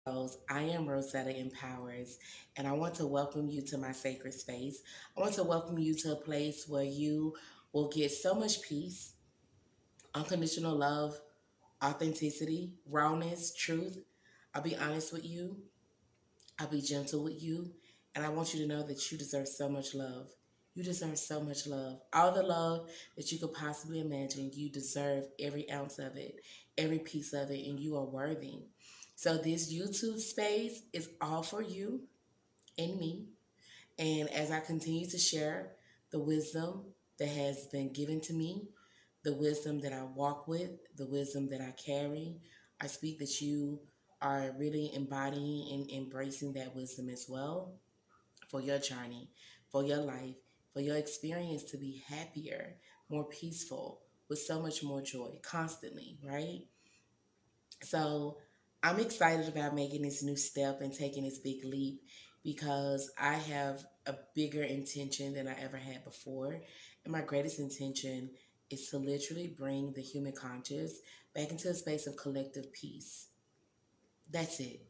I am Rosetta Empowers, and I want to welcome you to my sacred space. I want to welcome you to a place where you will get so much peace, unconditional love, authenticity, rawness, truth. I'll be honest with you, I'll be gentle with you, and I want you to know that you deserve so much love. You deserve so much love. All the love that you could possibly imagine, you deserve every ounce of it, every piece of it, and you are worthy. So, this YouTube space is all for you and me. And as I continue to share the wisdom that has been given to me, the wisdom that I walk with, the wisdom that I carry, I speak that you are really embodying and embracing that wisdom as well for your journey, for your life, for your experience to be happier, more peaceful, with so much more joy constantly, right? So I'm excited about making this new step and taking this big leap because I have a bigger intention than I ever had before. And my greatest intention is to literally bring the human conscious back into a space of collective peace. That's it.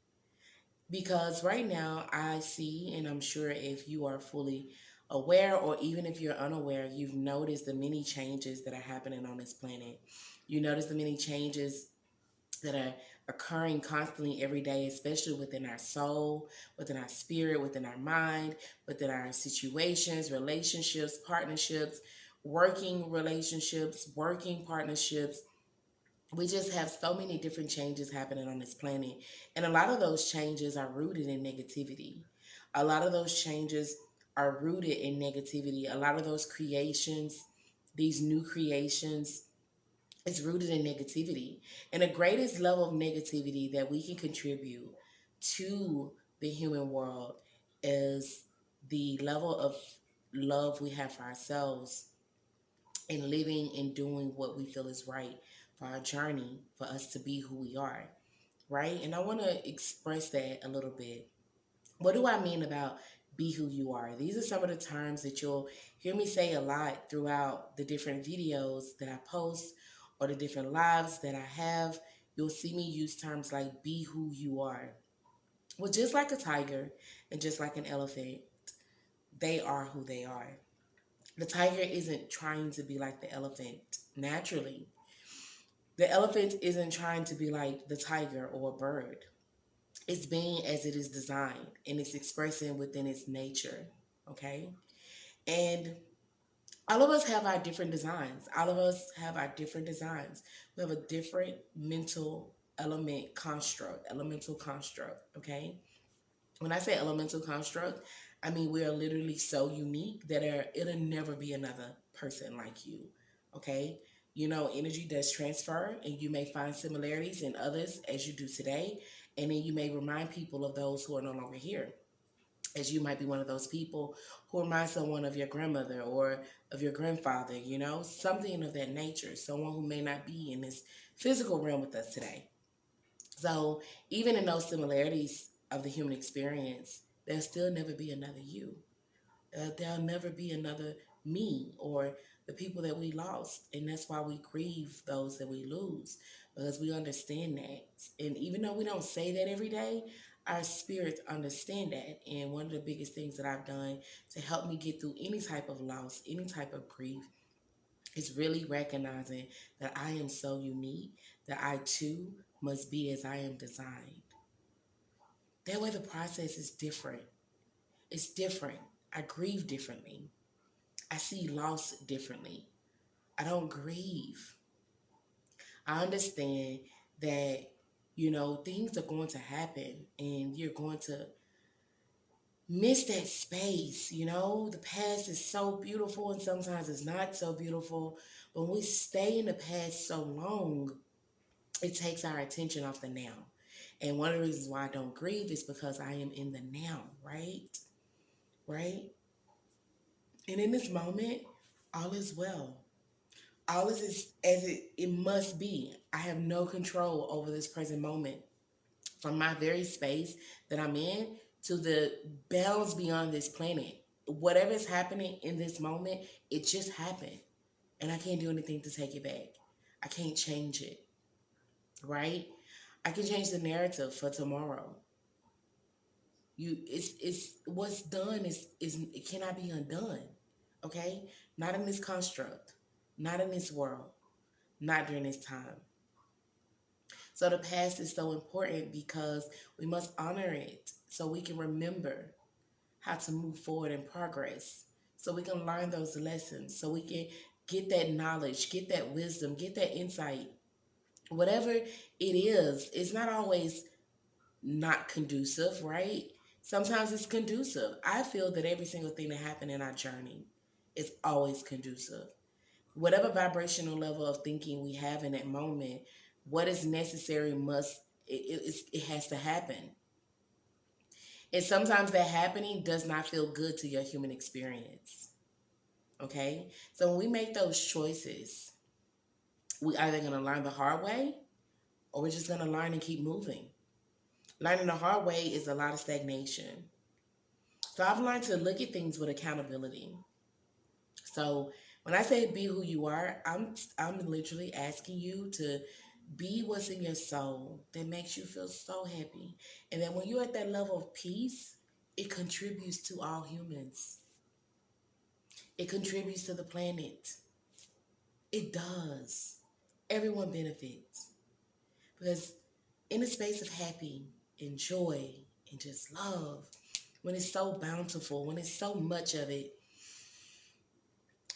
Because right now I see, and I'm sure if you are fully aware or even if you're unaware, you've noticed the many changes that are happening on this planet. You notice the many changes that are occurring constantly every day, especially within our soul, within our spirit, within our mind, within our situations, relationships, partnerships, working relationships, working partnerships. We just have so many different changes happening on this planet. And a lot of those changes are rooted in negativity. A lot of those changes are rooted in negativity. A lot of those creations, these new creations, is rooted in negativity. And the greatest level of negativity that we can contribute to the human world is the level of love we have for ourselves and living and doing what we feel is right for our journey, for us to be who we are, right? And I want to express that a little bit. What do I mean about be who you are? These are some of the terms that you'll hear me say a lot throughout the different videos that I post or the different lives that I have. You'll see me use terms like be who you are. Well, just like a tiger and just like an elephant, they are who they are. The tiger isn't trying to be like the elephant naturally. The elephant isn't trying to be like the tiger or a bird. It's being as it is designed and it's expressing within its nature. Okay. And all of us have our different designs. All of us have our different designs. We have a different mental element construct, elemental construct. Okay. When I say elemental construct, I mean we are literally so unique that it'll never be another person like you. Okay. You know, energy does transfer, and you may find similarities in others as you do today. And then you may remind people of those who are no longer here, as you might be one of those people who reminds someone of your grandmother or of your grandfather, you know, something of that nature, someone who may not be in this physical realm with us today. So, even in those similarities of the human experience, there'll still never be another you. There'll never be another me or the people that we lost. And that's why we grieve those that we lose, because we understand that. And even though we don't say that every day, our spirits understand that. And one of the biggest things that I've done to help me get through any type of loss, any type of grief, is really recognizing that I am so unique that I too must be as I am designed. That way, the process is different. It's different. I grieve differently. I see loss differently. I don't grieve. I understand that, you know, things are going to happen and you're going to miss that space. You know, the past is so beautiful and sometimes it's not so beautiful. But when we stay in the past so long, it takes our attention off the now. And one of the reasons why I don't grieve is because I am in the now, right? Right? And in this moment, all is well. All is as it must be. I have no control over this present moment. From my very space that I'm in to the bounds beyond this planet. Whatever is happening in this moment, it just happened. And I can't do anything to take it back. I can't change it, right? I can change the narrative for tomorrow. It's what's done is it cannot be undone. Okay? Not in this construct, not in this world, not during this time. So the past is so important because we must honor it so we can remember how to move forward and progress. So we can learn those lessons, so we can get that knowledge, get that wisdom, get that insight. Whatever it is, it's not always not conducive, right? Sometimes it's conducive. I feel that every single thing that happened in our journey is always conducive. Whatever vibrational level of thinking we have in that moment, what is necessary must it has to happen. And sometimes that happening does not feel good to your human experience. Okay? So when we make those choices, we either gonna learn the hard way or we're just gonna learn and keep moving. Learning the hard way is a lot of stagnation. So I've learned to look at things with accountability. So when I say be who you are, I'm literally asking you to be what's in your soul that makes you feel so happy. And then when you're at that level of peace, it contributes to all humans. It contributes to the planet. It does. Everyone benefits. Because in a space of happy and joy and just love, when it's so bountiful, when it's so much of it,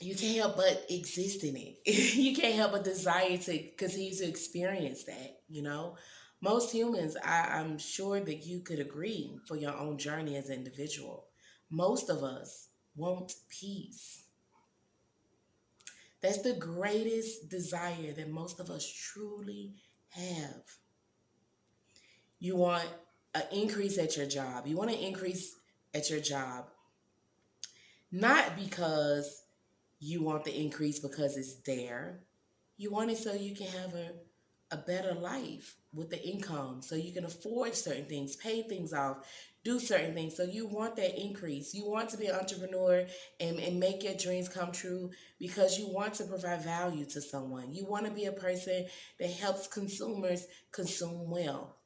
you can't help but exist in it. You can't help but desire to continue to experience that, you know? Most humans, I'm sure that you could agree for your own journey as an individual. Most of us want peace. That's the greatest desire that most of us truly have. You want an increase at your job. You want an increase at your job, not because you want the increase because it's there. You want it so you can have a better life with the income, so you can afford certain things, pay things off, do certain things. So you want that increase. You want to be an entrepreneur and make your dreams come true because you want to provide value to someone. You want to be a person that helps consumers consume well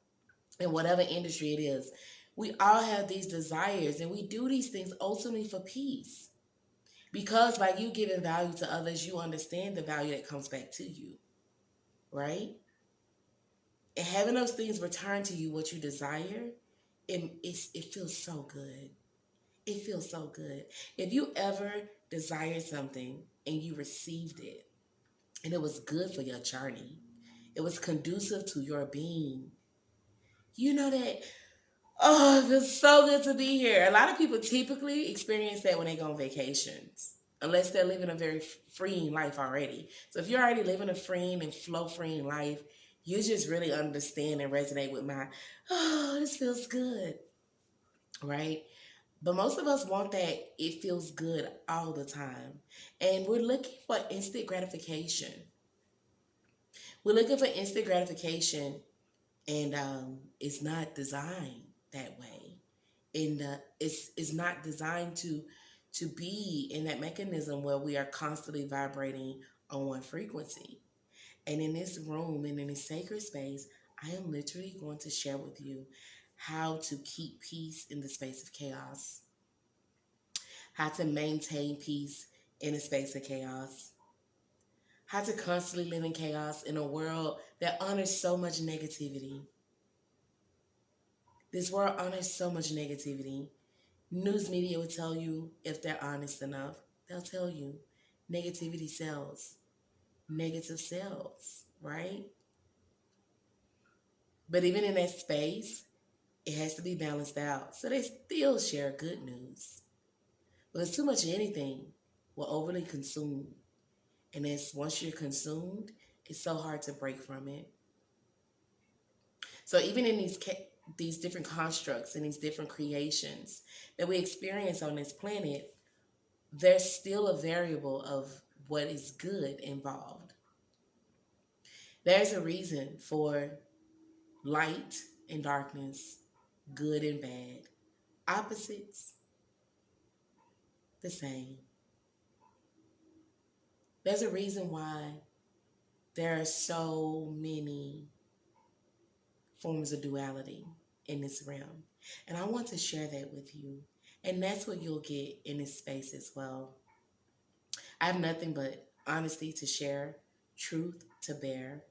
in whatever industry it is. We all have these desires and we do these things ultimately for peace. Because by you giving value to others, you understand the value that comes back to you, right? And having those things return to you what you desire, it feels so good. It feels so good. If you ever desired something and you received it, and it was good for your journey, it was conducive to your being, you know that, oh, it feels so good to be here. A lot of people typically experience that when they go on vacations, unless they're living a very freeing life already. So if you're already living a freeing and flow freeing life, you just really understand and resonate with my, oh, this feels good, right? But most of us want that it feels good all the time. And we're looking for instant gratification. We're looking for instant gratification, and it's not designed that way. And it's not designed to be in that mechanism where we are constantly vibrating on one frequency. And in this room and in this sacred space, I am literally going to share with you how to keep peace in the space of chaos, how to maintain peace in the space of chaos, how to constantly live in chaos in a world that honors so much negativity. This world honors so much negativity. News media will tell you if they're honest enough. They'll tell you negativity sells, negative sells, right? But even in that space, it has to be balanced out. So they still share good news. Because too much of anything will overly consume. And it's once you're consumed, it's so hard to break from it. So even in these different constructs and these different creations that we experience on this planet, there's still a variable of what is good involved. There's a reason for light and darkness, good and bad, opposites, the same. There's a reason why there are so many forms of duality in this realm. And I want to share that with you. And that's what you'll get in this space as well. I have nothing but honesty to share, truth to bear,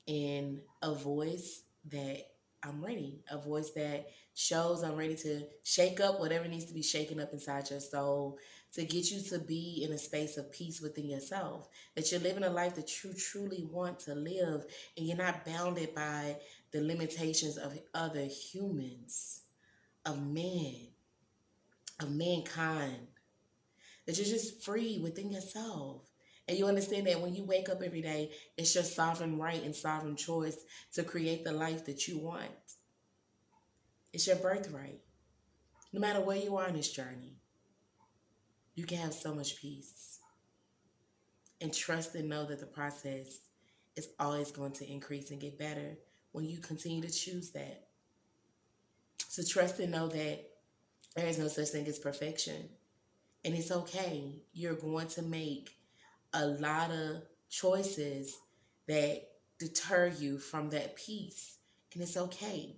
and a voice that I'm ready, a voice that shows I'm ready to shake up whatever needs to be shaken up inside your soul to get you to be in a space of peace within yourself, that you're living a life that you truly want to live and you're not bounded by the limitations of other humans, of men, of mankind, that you're just free within yourself. And you understand that when you wake up every day, it's your sovereign right and sovereign choice to create the life that you want. It's your birthright. No matter where you are in this journey, you can have so much peace. And trust and know that the process is always going to increase and get better when you continue to choose that. So trust and know that there is no such thing as perfection. And it's okay. You're going to make a lot of choices that deter you from that peace. And it's okay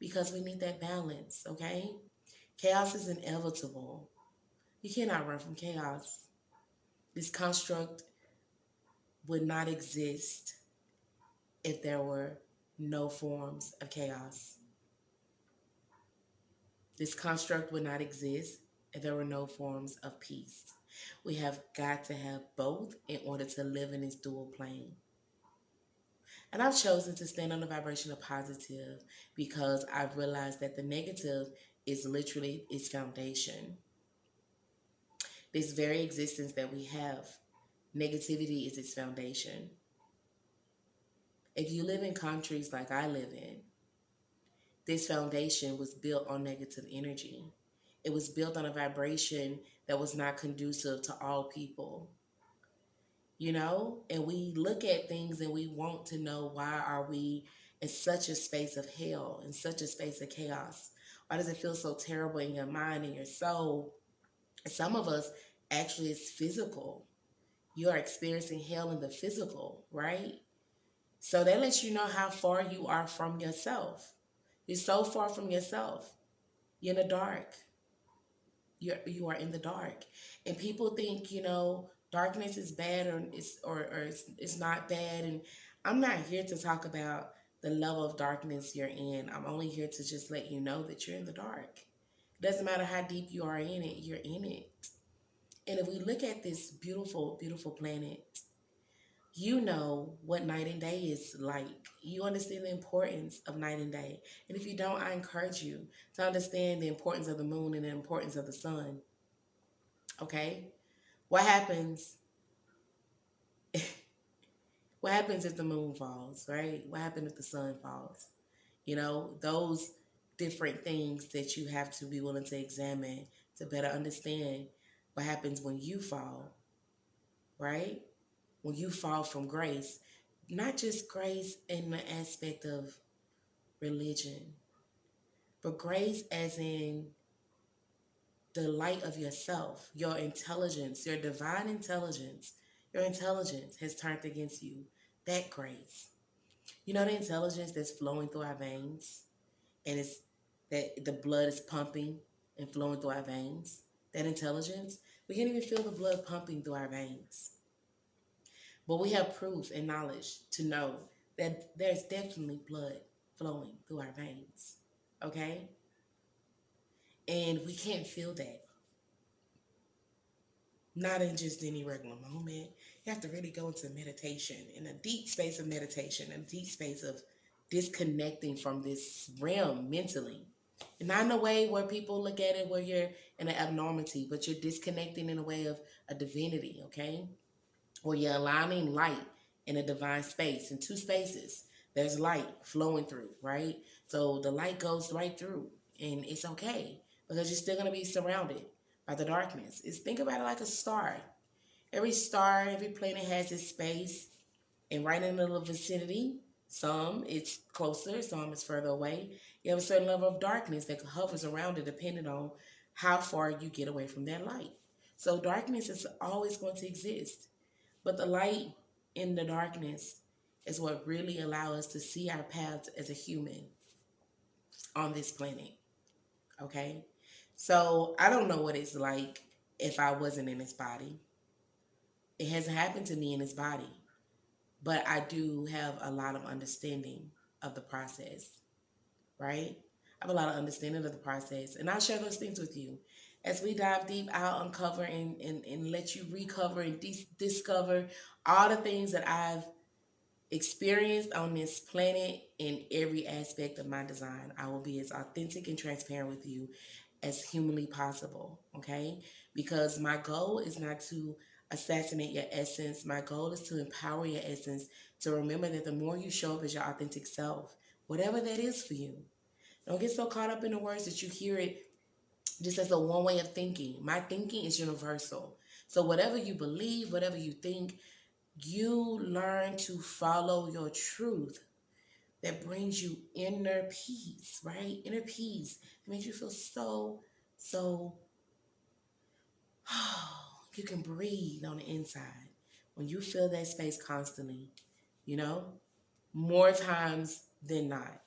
because we need that balance, okay? Chaos is inevitable. You cannot run from chaos. This construct would not exist if there were no forms of chaos. This construct would not exist if there were no forms of peace. We have got to have both in order to live in this dual plane. And I've chosen to stand on the vibration of positive because I've realized that the negative is literally its foundation. This very existence that we have, negativity is its foundation. If you live in countries like I live in, this foundation was built on negative energy. It was built on a vibration that was not conducive to all people. And we look at things and we want to know, why are we in such a space of hell, in such a space of chaos? Why does it feel so terrible in your mind and your soul? Some of us, actually, it's physical. You are experiencing hell in the physical, right? So that lets you know how far you are from yourself. You're so far from yourself. You're in the dark. You are in the dark, and people think darkness is bad, or it's not bad. And I'm not here to talk about the level of darkness you're in. I'm only here to just let you know that you're in the dark. It doesn't matter how deep you are in it, you're in it. And if we look at this beautiful, beautiful planet, you know what night and day is like. You understand the importance of night and day. And if you don't, I encourage you to understand the importance of the moon and the importance of the sun. Okay? What happens what happens if the moon falls, right? What happens if the sun falls? Those different things that you have to be willing to examine to better understand what happens when you fall, right? When you fall from grace, not just grace in the aspect of religion, but grace as in the light of yourself, your intelligence, your divine intelligence. Your intelligence has turned against you. That grace. You know the intelligence that's flowing through our veins, and it's that the blood is pumping and flowing through our veins. That intelligence, we can't even feel the blood pumping through our veins. But we have proof and knowledge to know that there's definitely blood flowing through our veins. Okay? And we can't feel that. Not in just any regular moment. You have to really go into meditation, in a deep space of meditation, a deep space of disconnecting from this realm mentally. And not in a way where people look at it where you're in an abnormality, but you're disconnecting in a way of a divinity, okay? Where you're aligning light in a divine space, in two spaces. There's light flowing through, right? So the light goes right through, and it's okay because you're still going to be surrounded by the darkness. Think about it like a star. Every star, every planet has its space, and right in the little vicinity, some it's closer, some it's further away. You have a certain level of darkness that hovers around it depending on how far you get away from that light. So darkness is always going to exist. But the light in the darkness is what really allows us to see our paths as a human on this planet. Okay? So I don't know what it's like if I wasn't in this body. It hasn't happened to me in this body, but I do have a lot of understanding of the process, right? I have a lot of understanding of the process, and I'll share those things with you. As we dive deep, I'll uncover and let you recover and discover all the things that I've experienced on this planet in every aspect of my design. I will be as authentic and transparent with you as humanly possible, okay? Because my goal is not to assassinate your essence. My goal is to empower your essence, to remember that the more you show up as your authentic self, whatever that is for you, don't get so caught up in the words that you hear it just as a one way of thinking. My thinking is universal. So whatever you believe, whatever you think, you learn to follow your truth that brings you inner peace, right? Inner peace. It makes you feel so, you can breathe on the inside. When you feel that space constantly, you know, more times than not,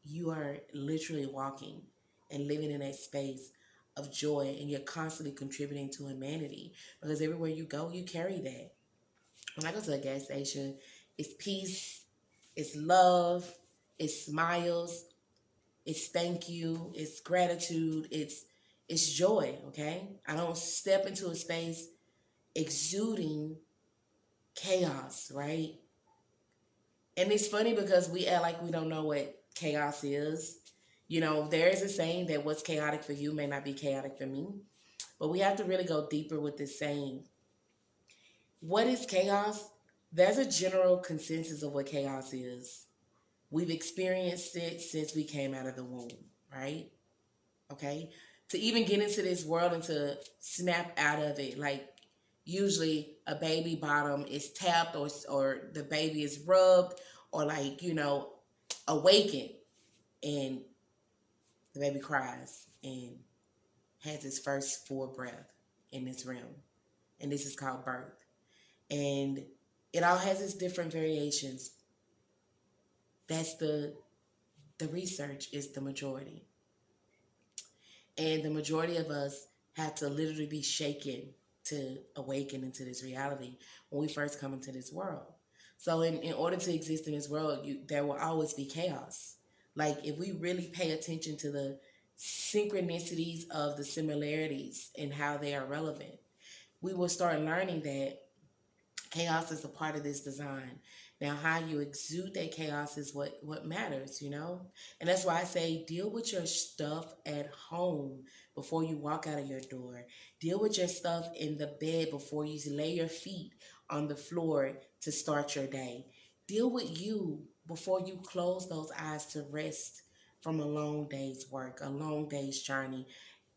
you are literally walking and living in that space of joy, and you're constantly contributing to humanity because everywhere you go, you carry that. When I go to a gas station, it's peace, it's love, it's smiles, it's thank you, it's gratitude, it's joy, okay? I don't step into a space exuding chaos, right? And it's funny because we act like we don't know what chaos is. You know, there is a saying that what's chaotic for you may not be chaotic for me, but we have to really go deeper with this saying. What is chaos? There's a general consensus of what chaos is. We've experienced it since we came out of the womb, right? Okay? To even get into this world and to snap out of it, like usually a baby bottom is tapped or the baby is rubbed or like, awakened, and the baby cries and has its first full breath in this realm. And this is called birth. And it all has its different variations. That's the research is the majority. And the majority of us had to literally be shaken to awaken into this reality when we first come into this world. So in order to exist in this world, there will always be chaos. Like if we really pay attention to the synchronicities of the similarities and how they are relevant, we will start learning that chaos is a part of this design. Now, how you exude that chaos is what matters, you know? And that's why I say deal with your stuff at home before you walk out of your door. Deal with your stuff in the bed before you lay your feet on the floor to start your day. Deal with you before you close those eyes to rest from a long day's work, a long day's journey.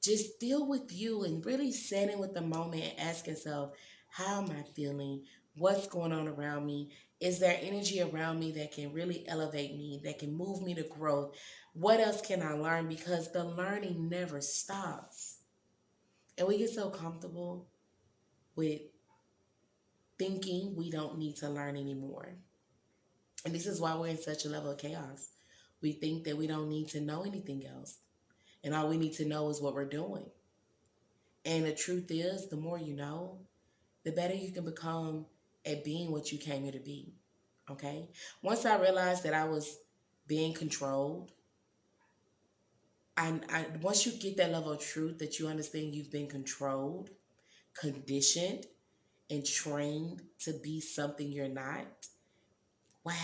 Just deal with you and really sit in with the moment and ask yourself, how am I feeling? What's going on around me? Is there energy around me that can really elevate me, that can move me to growth? What else can I learn? Because the learning never stops. And we get so comfortable with thinking we don't need to learn anymore. And this is why we're in such a level of chaos. We think that we don't need to know anything else. And all we need to know is what we're doing. And the truth is, the more you know, the better you can become at being what you came here to be. Okay? Once I realized that I was being controlled, once you get that level of truth that you understand you've been controlled, conditioned, and trained to be something you're not, wow.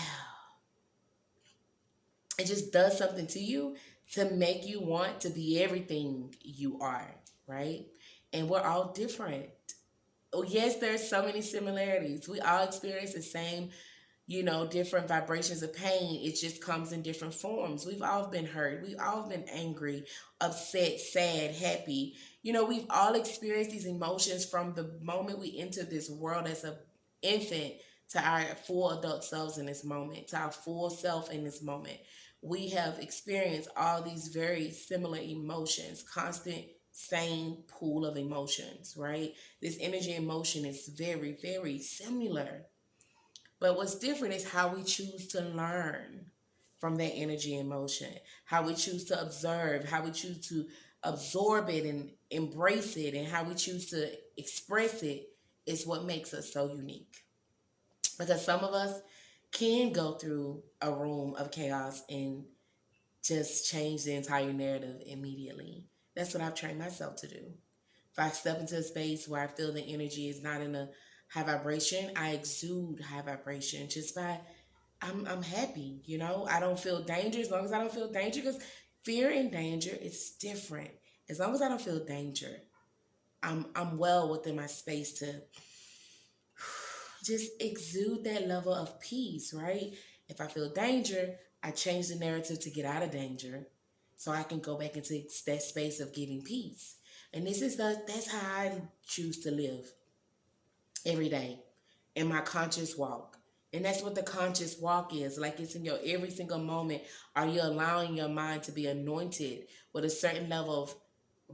It just does something to you to make you want to be everything you are, right? And we're all different. Oh, yes, there's so many similarities. We all experience the same, different vibrations of pain. It just comes in different forms. We've all been hurt. We've all been angry, upset, sad, happy. We've all experienced these emotions from the moment we enter this world as a infant to our full adult selves in this moment, to our full self in this moment. We have experienced all these very similar emotions, constant same pool of emotions, right? This energy and motion is very, very similar, but what's different is how we choose to learn, from that energy and motion. How we choose to observe, how we choose to absorb it and embrace it, and how we choose to express it is what makes us so unique. Because some of us can go through a room of chaos and just change the entire narrative immediately. That's what I've trained myself to do. If I step into a space where I feel the energy is not in a high vibration, I exude high vibration just by I'm happy, you know. I don't feel danger as long as I don't feel danger, because fear and danger is different. As long as I don't feel danger, I'm well within my space to just exude that level of peace, right? If I feel danger, I change the narrative to get out of danger so I can go back into that space of giving peace. And that's how I choose to live every day in my conscious walk. And that's what the conscious walk is. Like, it's in your every single moment. Are you allowing your mind to be anointed with a certain level of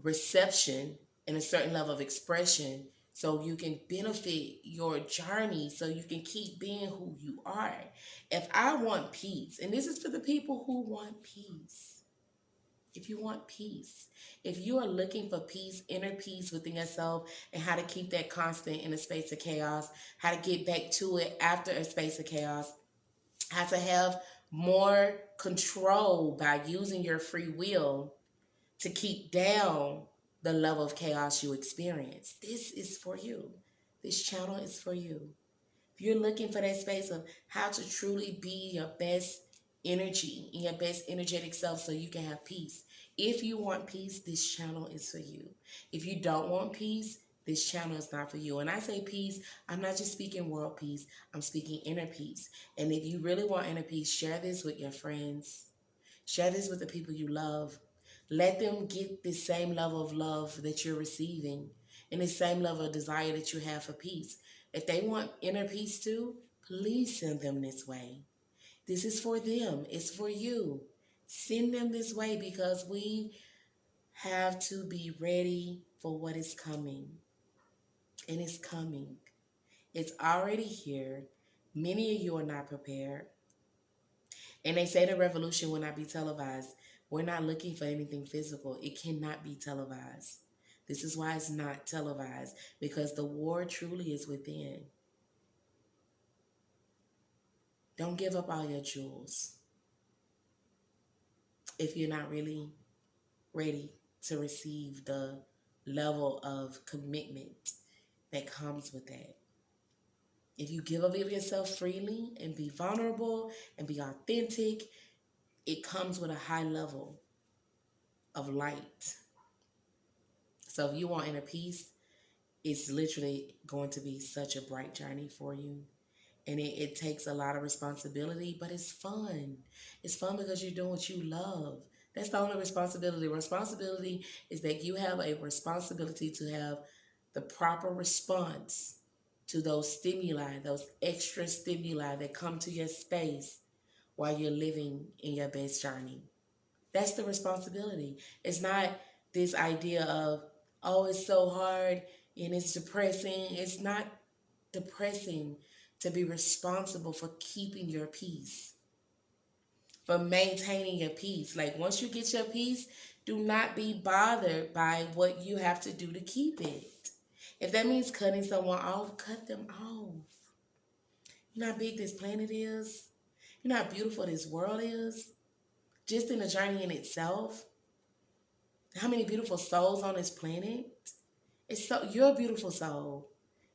reception and a certain level of expression so you can benefit your journey, so you can keep being who you are? If I want peace, and this is for the people who want peace, if you want peace, if you are looking for peace, inner peace within yourself, and how to keep that constant in a space of chaos, how to get back to it after a space of chaos, how to have more control by using your free will to keep down the level of chaos you experience, this is for you. This channel is for you. If you're looking for that space of how to truly be your best energy and your best energetic self so you can have peace. If you want peace, this channel is for you. If you don't want peace, this channel is not for you. And I say peace, I'm not just speaking world peace, I'm speaking inner peace. And if you really want inner peace, share this with your friends. Share this with the people you love. Let them get the same level of love that you're receiving and the same level of desire that you have for peace. If they want inner peace too, please send them this way. This is for them, it's for you. Send them this way because we have to be ready for what is coming. And it's coming. It's already here. Many of you are not prepared. And they say the revolution will not be televised. We're not looking for anything physical. It cannot be televised. This is why it's not televised, because the war truly is within. Don't give up all your jewels if you're not really ready to receive the level of commitment that comes with that. If you give of yourself freely and be vulnerable and be authentic, it comes with a high level of light. So if you want inner peace, it's literally going to be such a bright journey for you. And it takes a lot of responsibility, but it's fun. It's fun because you're doing what you love. That's the only responsibility. Responsibility is that you have a responsibility to have the proper response to those stimuli, those extra stimuli that come to your space while you're living in your best journey. That's the responsibility. It's not this idea of, oh, it's so hard and it's depressing. It's not depressing to be responsible for keeping your peace, for maintaining your peace. Like, once you get your peace, do not be bothered by what you have to do to keep it. If that means cutting someone off, cut them off. You know how big this planet is? You know how beautiful this world is? Just in the journey in itself. How many beautiful souls on this planet? It's so you're a beautiful soul.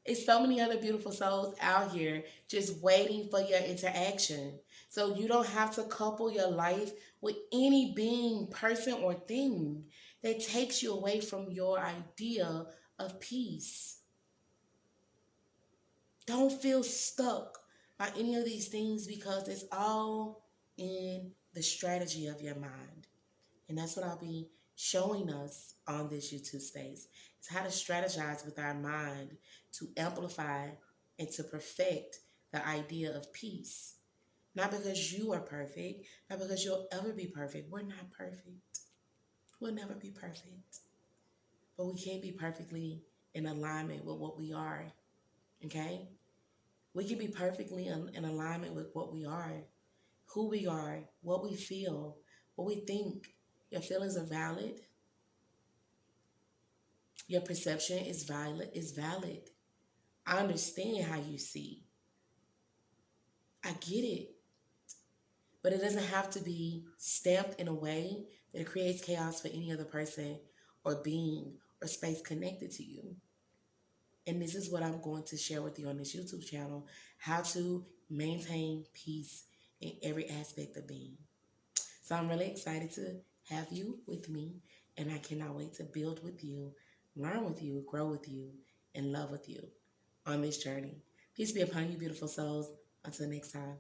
It's so many other beautiful souls out here just waiting for your interaction. So you don't have to couple your life with any being, person, or thing that takes you away from your idea of peace. Don't feel stuck by any of these things because it's all in the strategy of your mind. And that's what I'll be showing us on this YouTube space. It's how to strategize with our mind to amplify and to perfect the idea of peace. Not because you are perfect, not because you'll ever be perfect. We're not perfect. We'll never be perfect. But we can be perfectly in alignment with what we are. Okay? We can be perfectly in alignment with what we are, who we are, what we feel, what we think. Your feelings are valid. Your perception is valid. I understand how you see. I get it. But it doesn't have to be stamped in a way that it creates chaos for any other person or being or space connected to you. And this is what I'm going to share with you on this YouTube channel, how to maintain peace in every aspect of being. So I'm really excited to have you with me, and I cannot wait to build with you, learn with you, grow with you, and love with you on this journey. Peace be upon you, beautiful souls. Until next time.